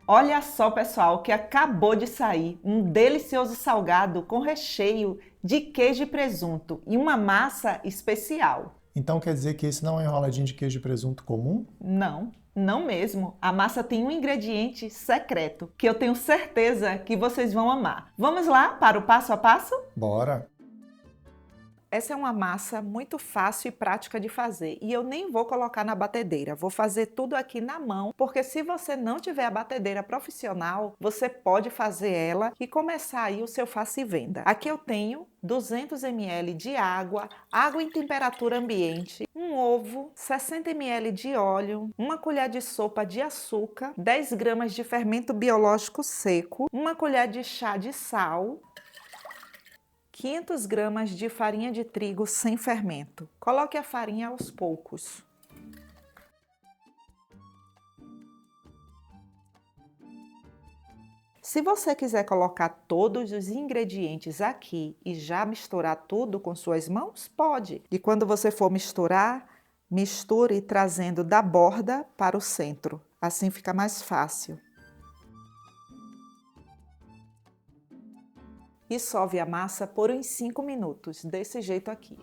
Olha só, pessoal, que acabou de sair um delicioso salgado com recheio de queijo e presunto e uma massa especial. Então quer dizer que esse não é um enroladinho de queijo e presunto comum? Não, não mesmo. A massa tem um ingrediente secreto que eu tenho certeza que vocês vão amar. Vamos lá para o passo a passo? Bora! Essa é uma massa muito fácil e prática de fazer e eu nem vou colocar na batedeira, vou fazer tudo aqui na mão, porque se você não tiver a batedeira profissional, você pode fazer ela e começar aí o seu faça e venda. Aqui eu tenho 200 ml de água, água em temperatura ambiente, um ovo, 60 ml de óleo, uma colher de sopa de açúcar, 10 gramas de fermento biológico seco, uma colher de chá de sal, 500 gramas de farinha de trigo sem fermento. Coloque a farinha aos poucos. Se você quiser colocar todos os ingredientes aqui e já misturar tudo com suas mãos, pode. E quando você for misturar, misture trazendo da borda para o centro. Assim fica mais fácil. E sove a massa por uns 5 minutos, desse jeito aqui.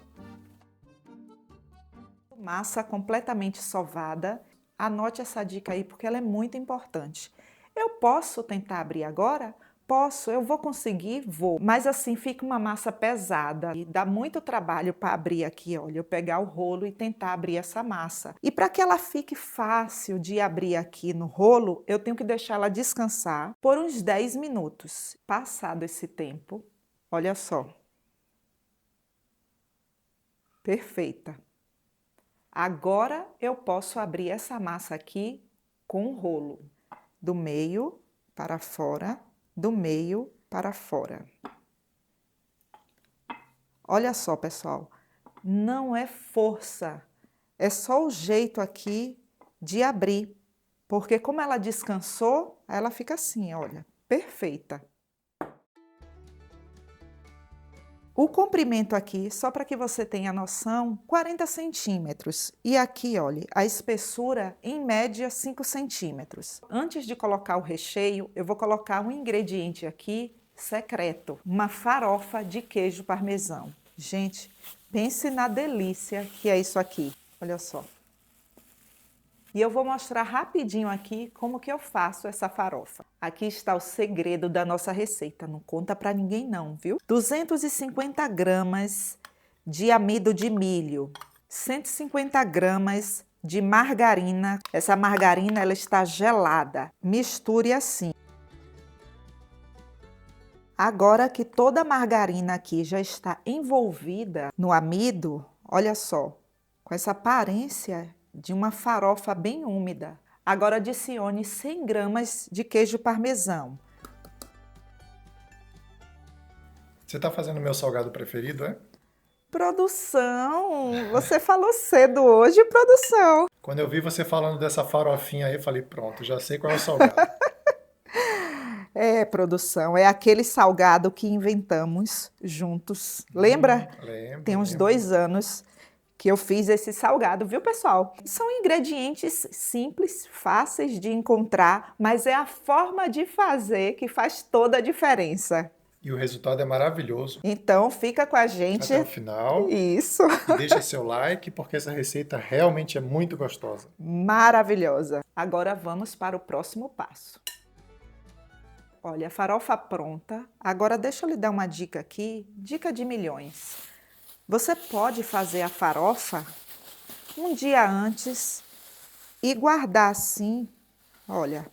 Massa completamente sovada, anote essa dica aí porque ela é muito importante. Eu posso tentar abrir agora? Posso, eu vou conseguir? Vou. Mas assim fica uma massa pesada e dá muito trabalho para abrir aqui, olha, eu pegar o rolo e tentar abrir essa massa. E para que ela fique fácil de abrir aqui no rolo, eu tenho que deixar ela descansar por uns 10 minutos. Passado esse tempo, olha só. Perfeita. Agora eu posso abrir essa massa aqui com o rolo, do meio para fora, do meio para fora. Olha só, pessoal, não é força, é só o jeito aqui de abrir, porque como ela descansou, ela fica assim, olha, perfeita. O comprimento aqui, só para que você tenha noção, 40 centímetros. E aqui, olha, a espessura, em média, 5 centímetros. Antes de colocar o recheio, eu vou colocar um ingrediente aqui secreto, uma farofa de queijo parmesão. Gente, pense na delícia que é isso aqui. Olha só. E eu vou mostrar rapidinho aqui como que eu faço essa farofa. Aqui está o segredo da nossa receita, não conta para ninguém não, viu? 250 gramas de amido de milho, 150 gramas de margarina. Essa margarina ela está gelada, misture assim. Agora que toda a margarina aqui já está envolvida no amido, olha só, com essa aparência de uma farofa bem úmida. Agora adicione 100 gramas de queijo parmesão. Você está fazendo o meu salgado preferido, é? Produção, você falou cedo hoje, produção. Quando eu vi você falando dessa farofinha aí, eu falei, pronto, já sei qual é o salgado. É, produção, é aquele salgado que inventamos juntos. Lembra? Lembro, Tem uns lembro. 2 anos que eu fiz esse salgado, viu, pessoal? São ingredientes simples, fáceis de encontrar, mas é a forma de fazer que faz toda a diferença. E o resultado é maravilhoso. Então, fica com a gente. Até o final. Isso. E deixa seu like, porque essa receita realmente é muito gostosa. Maravilhosa. Agora vamos para o próximo passo. Olha, a farofa pronta. Agora deixa eu lhe dar uma dica aqui, dica de milhões. Você pode fazer a farofa um dia antes e guardar assim, olha.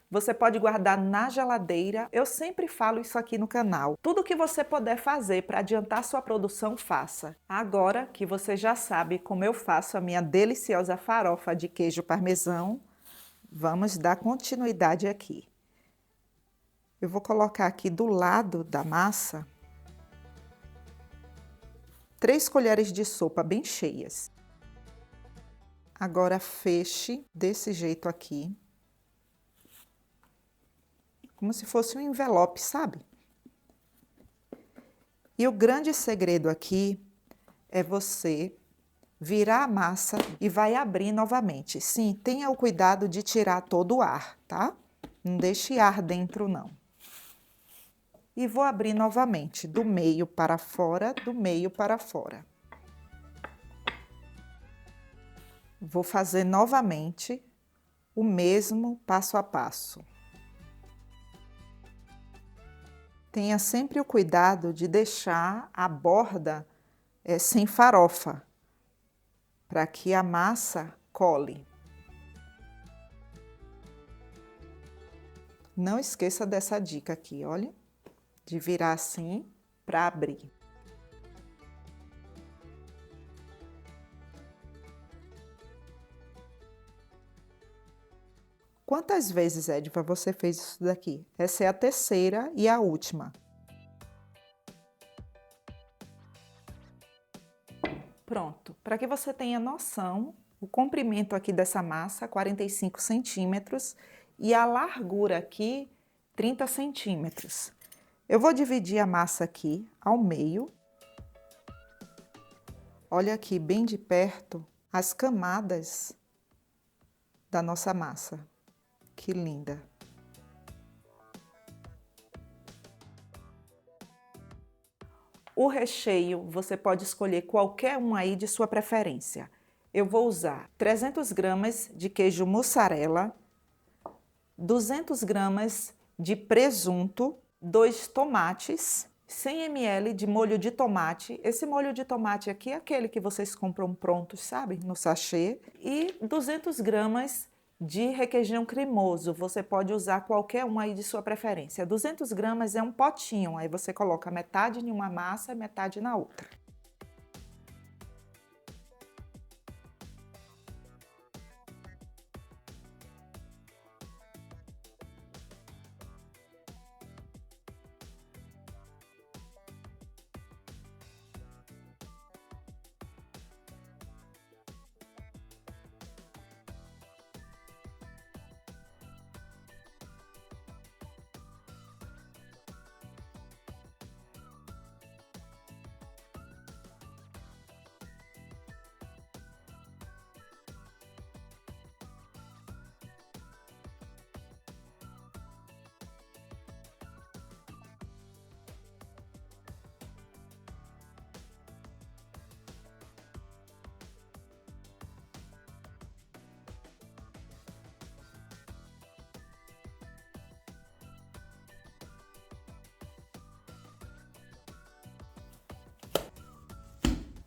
Você pode guardar na geladeira. Eu sempre falo isso aqui no canal. Tudo que você puder fazer para adiantar sua produção, faça. Agora que você já sabe como eu faço a minha deliciosa farofa de queijo parmesão, vamos dar continuidade aqui. Eu vou colocar aqui do lado da massa 3 colheres de sopa bem cheias. Agora feche desse jeito aqui. Como se fosse um envelope, sabe? E o grande segredo aqui é você virar a massa e vai abrir novamente. Sim, tenha o cuidado de tirar todo o ar, tá? Não deixe ar dentro, não. E vou abrir novamente, do meio para fora, do meio para fora. Vou fazer novamente o mesmo passo a passo. Tenha sempre o cuidado de deixar a borda sem farofa, para que a massa cole. Não esqueça dessa dica aqui, olha, de virar assim para abrir. Quantas vezes, Edva, você fez isso daqui? Essa é a terceira e a última. Pronto. Para que você tenha noção, o comprimento aqui dessa massa, 45 centímetros, e a largura aqui, 30 centímetros. Eu vou dividir a massa aqui ao meio. Olha aqui, bem de perto, as camadas da nossa massa. Que linda! O recheio, você pode escolher qualquer um aí de sua preferência. Eu vou usar 300 gramas de queijo mussarela, 200 gramas de presunto, 2 tomates, 100 ml de molho de tomate. Esse molho de tomate aqui é aquele que vocês compram prontos, sabe? No sachê. E 200 gramas de requeijão cremoso. Você pode usar qualquer um aí de sua preferência. 200 gramas é um potinho, aí você coloca metade em uma massa e metade na outra.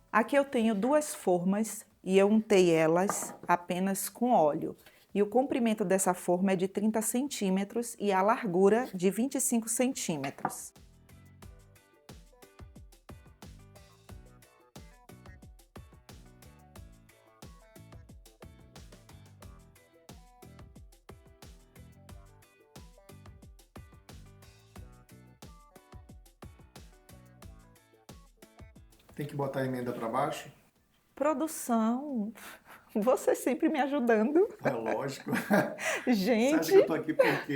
Aqui eu tenho 2 formas e eu untei elas apenas com óleo. E o comprimento dessa forma é de 30 centímetros e a largura de 25 centímetros. Tem que botar a emenda para baixo? Produção, você sempre me ajudando. É lógico. Gente, Você acha que eu tô aqui por quê?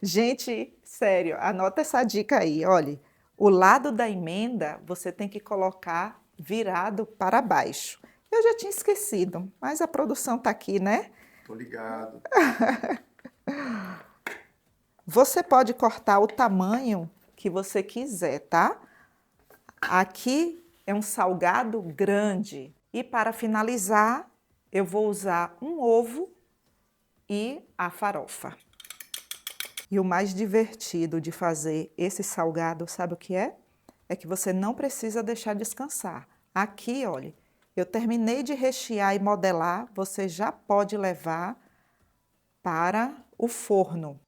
gente, sério, anota essa dica aí, olha. O lado da emenda você tem que colocar virado para baixo. Eu já tinha esquecido, mas a produção tá aqui, né? Tô ligado. Você pode cortar o tamanho que você quiser, tá? Aqui é um salgado grande. E para finalizar, eu vou usar um ovo e a farofa. E o mais divertido de fazer esse salgado, sabe o que é? É que você não precisa deixar descansar. Aqui, olha, eu terminei de rechear e modelar, você já pode levar para o forno.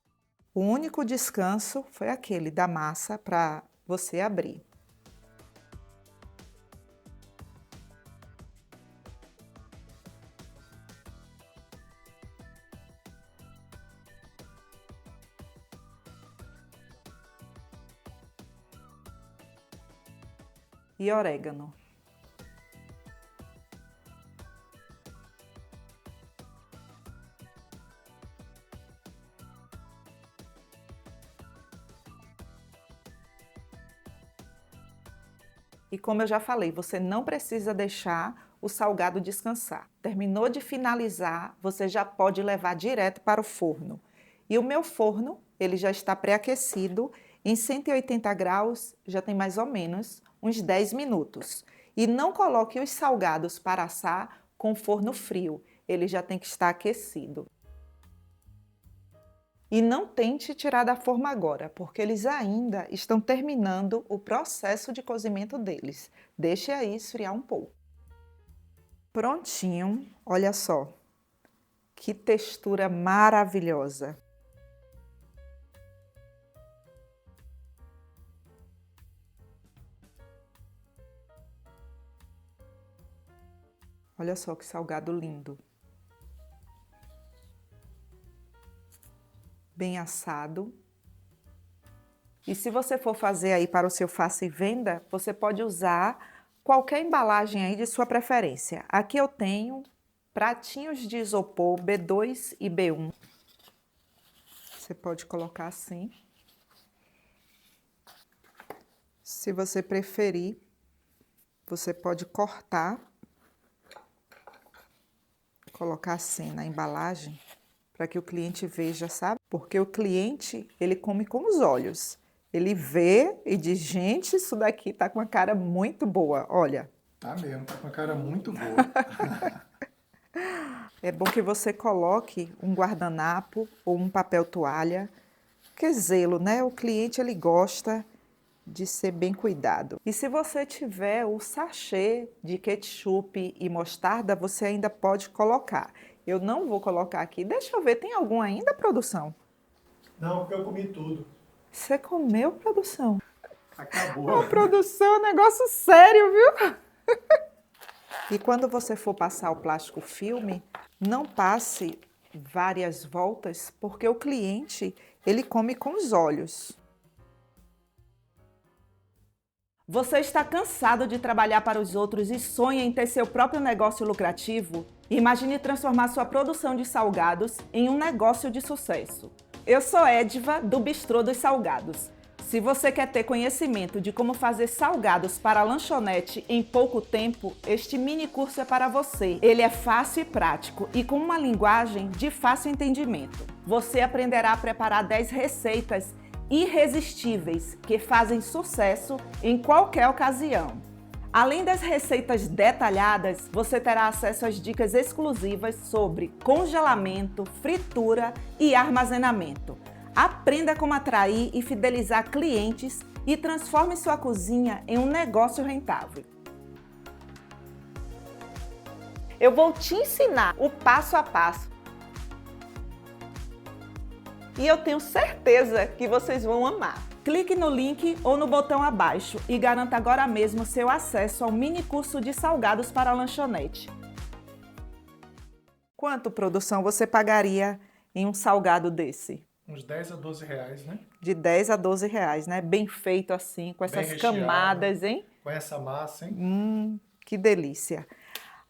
O único descanso foi aquele da massa para você abrir. E orégano. E como eu já falei, você não precisa deixar o salgado descansar. Terminou de finalizar, você já pode levar direto para o forno. E o meu forno, ele já está pré-aquecido, em 180 graus, já tem mais ou menos uns 10 minutos. E não coloque os salgados para assar com forno frio, ele já tem que estar aquecido. E não tente tirar da forma agora, porque eles ainda estão terminando o processo de cozimento deles. Deixe aí esfriar um pouco. Prontinho, olha só, que textura maravilhosa. Olha só que salgado lindo. Bem assado. E se você for fazer aí para o seu faça e venda, você pode usar qualquer embalagem aí de sua preferência. Aqui eu tenho pratinhos de isopor B2 e B1. Você pode colocar assim. Se você preferir, você pode cortar, colocar assim na embalagem, para que o cliente veja, sabe? Porque o cliente, ele come com os olhos. Ele vê e diz, gente, isso daqui tá com uma cara muito boa, olha. Tá mesmo, tá com uma cara muito boa. É bom que você coloque um guardanapo ou um papel toalha, que é zelo, né? O cliente, ele gosta de ser bem cuidado. E se você tiver o sachê de ketchup e mostarda, você ainda pode colocar. Eu não vou colocar aqui. Deixa eu ver, tem algum ainda, produção? Não, porque eu comi tudo. Você comeu, produção? Acabou. A produção é um negócio sério, viu? E quando você for passar o plástico filme, não passe várias voltas, porque o cliente, ele come com os olhos. Você está cansado de trabalhar para os outros e sonha em ter seu próprio negócio lucrativo? Imagine transformar sua produção de salgados em um negócio de sucesso. Eu sou Ediva, do Bistrô dos Salgados. Se você quer ter conhecimento de como fazer salgados para a lanchonete em pouco tempo, este mini curso é para você. Ele é fácil e prático e com uma linguagem de fácil entendimento. Você aprenderá a preparar 10 receitas irresistíveis que fazem sucesso em qualquer ocasião. Além das receitas detalhadas, você terá acesso às dicas exclusivas sobre congelamento, fritura e armazenamento. Aprenda como atrair e fidelizar clientes e transforme sua cozinha em um negócio rentável. Eu vou te ensinar o passo a passo. E eu tenho certeza que vocês vão amar. Clique no link ou no botão abaixo e garanta agora mesmo seu acesso ao mini curso de salgados para a lanchonete. Quanto, produção, você pagaria em um salgado desse? Uns 10 a 12 reais, né? De 10 a 12 reais, né? Bem feito assim, com essas camadas, hein? Com essa massa, hein? Que delícia.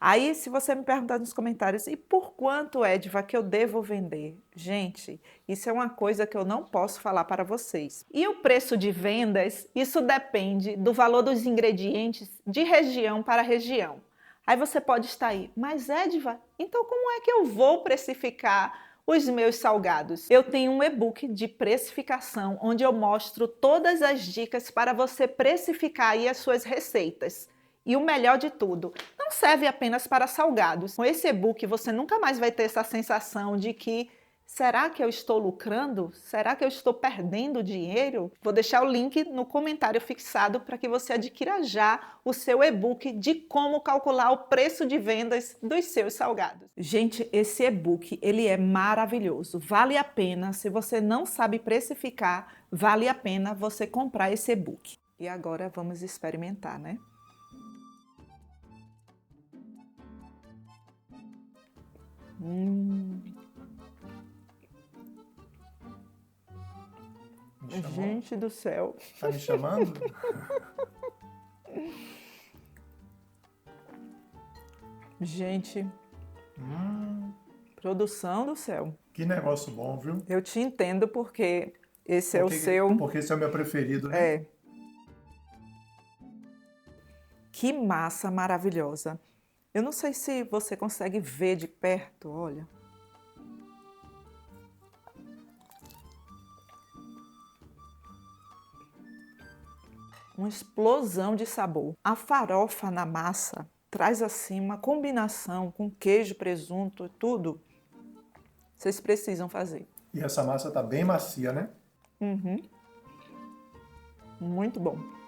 Aí, se você me perguntar nos comentários, e por quanto, Ediva, que eu devo vender? Gente, isso é uma coisa que eu não posso falar para vocês. E o preço de vendas, isso depende do valor dos ingredientes de região para região. Aí você pode estar aí, mas Ediva, então como é que eu vou precificar os meus salgados? Eu tenho um e-book de precificação, onde eu mostro todas as dicas para você precificar aí as suas receitas. E o melhor de tudo, não serve apenas para salgados. Com esse e-book você nunca mais vai ter essa sensação de que será que eu estou lucrando? Será que eu estou perdendo dinheiro? Vou deixar o link no comentário fixado para que você adquira já o seu e-book de como calcular o preço de vendas dos seus salgados. Gente, esse e-book, ele é maravilhoso. Vale a pena, se você não sabe precificar, vale a pena você comprar esse e-book. E agora vamos experimentar, né? Gente do céu. Tá me chamando? Gente, produção do céu. Que negócio bom, viu? Eu te entendo porque esse é o seu... Porque esse é o meu preferido, né? É. Que massa maravilhosa. Eu não sei se você consegue ver de perto, olha. Uma explosão de sabor. A farofa na massa traz assim uma combinação com queijo, presunto e tudo. Vocês precisam fazer. E essa massa tá bem macia, né? Uhum. Muito bom.